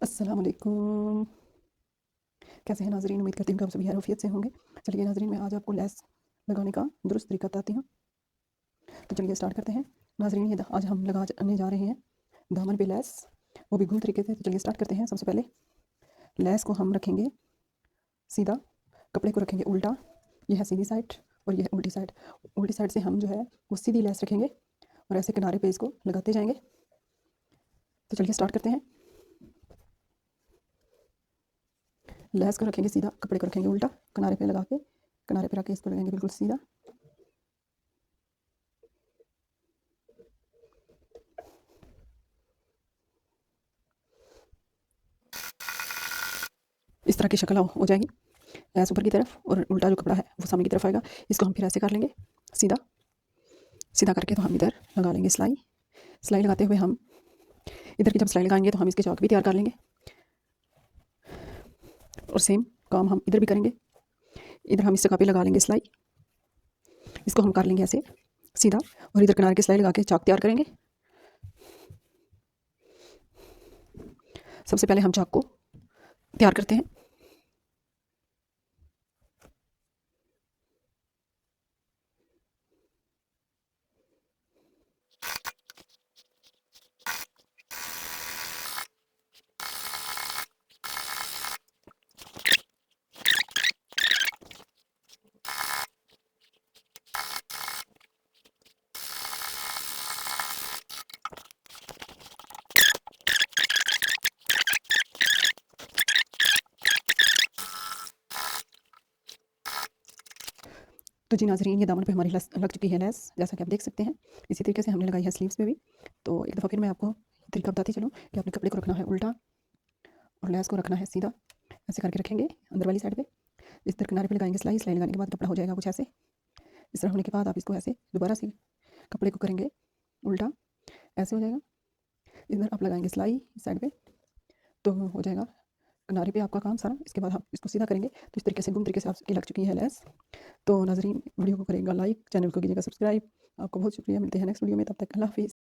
अस्सलाम वालेकुम। कैसे हैं नाज़रीन? उम्मीद करती हूँ कि आप सभी खैरियत से होंगे। चलिए नाज़रीन, मैं आज आपको लेस लगाने का दुरुस्त तरीका बताती हूँ। तो चलिए स्टार्ट करते हैं। नाज़रीन, आज हम लगाने जा रहे हैं दामन पे लेस, वो भी घूम तरीके से। तो चलिए स्टार्ट करते हैं। सबसे पहले लेस को हम रखेंगे सीधा, कपड़े को रखेंगे उल्टा। ये है सीधी साइड और ये है उल्टी साइड। उल्टी साइड से हम जो है वो सीधी लेस रखेंगे और ऐसे किनारे पे इसको लगाते जाएंगे। तो चलिए स्टार्ट करते हैं। लेस को रखेंगे सीधा, कपड़े को रखेंगे उल्टा, किनारे पे लगा के, किनारे पे रख के इसको लगाएंगे बिल्कुल सीधा। इस तरह की शक्ल हो जाएगी। लेस ऊपर की तरफ और उल्टा जो कपड़ा है वो सामने की तरफ आएगा। इसको हम फिर ऐसे कर लेंगे सीधा। सीधा करके तो हम इधर लगा लेंगे सिलाई। सिलाई लगाते हुए हम इधर की जब सिलाई लगाएंगे तो हम इसके चौक भी तैयार कर लेंगे और सेम काम हम इधर भी करेंगे। इधर हम इस जगह पे लगा लेंगे सिलाई। इसको हम कर लेंगे ऐसे सीधा और इधर किनारे की सिलाई लगा के चाक तैयार करेंगे। सबसे पहले हम चाक को तैयार करते हैं। तो जी नाज़रीन, ये दामन पे हमारी लग चुकी है लेस, जैसा कि आप देख सकते हैं। इसी तरीके से हमने लगाई है स्लीव्स पे भी। तो एक दफ़ा फिर मैं आपको तरीका बताती चलूँ कि अपने कपड़े को रखना है उल्टा और लेस को रखना है सीधा। ऐसे करके रखेंगे अंदर वाली साइड पे। इस तरह किनारे पे लगाएंगे सिलाई। सिलाई लगाने के बाद कपड़ा हो जाएगा कुछ ऐसे। इस तरह होने के बाद आप इसको ऐसे दोबारा से कपड़े को करेंगे उल्टा, ऐसे हो जाएगा। इधर आप लगाएंगे सिलाई इस साइड पे, तो हो जाएगा किनारे पे आपका काम सारा। इसके बाद आप इसको सीधा करेंगे तो इस तरीके से गुम तरीके से आपकी लग चुकी है लेस। तो नाज़रीन, वीडियो को करेगा लाइक, चैनल को कीजिएगा सब्सक्राइब। आपको बहुत शुक्रिया। मिलते हैं नेक्स्ट वीडियो में, तब तक अल्लाह हाफिज़।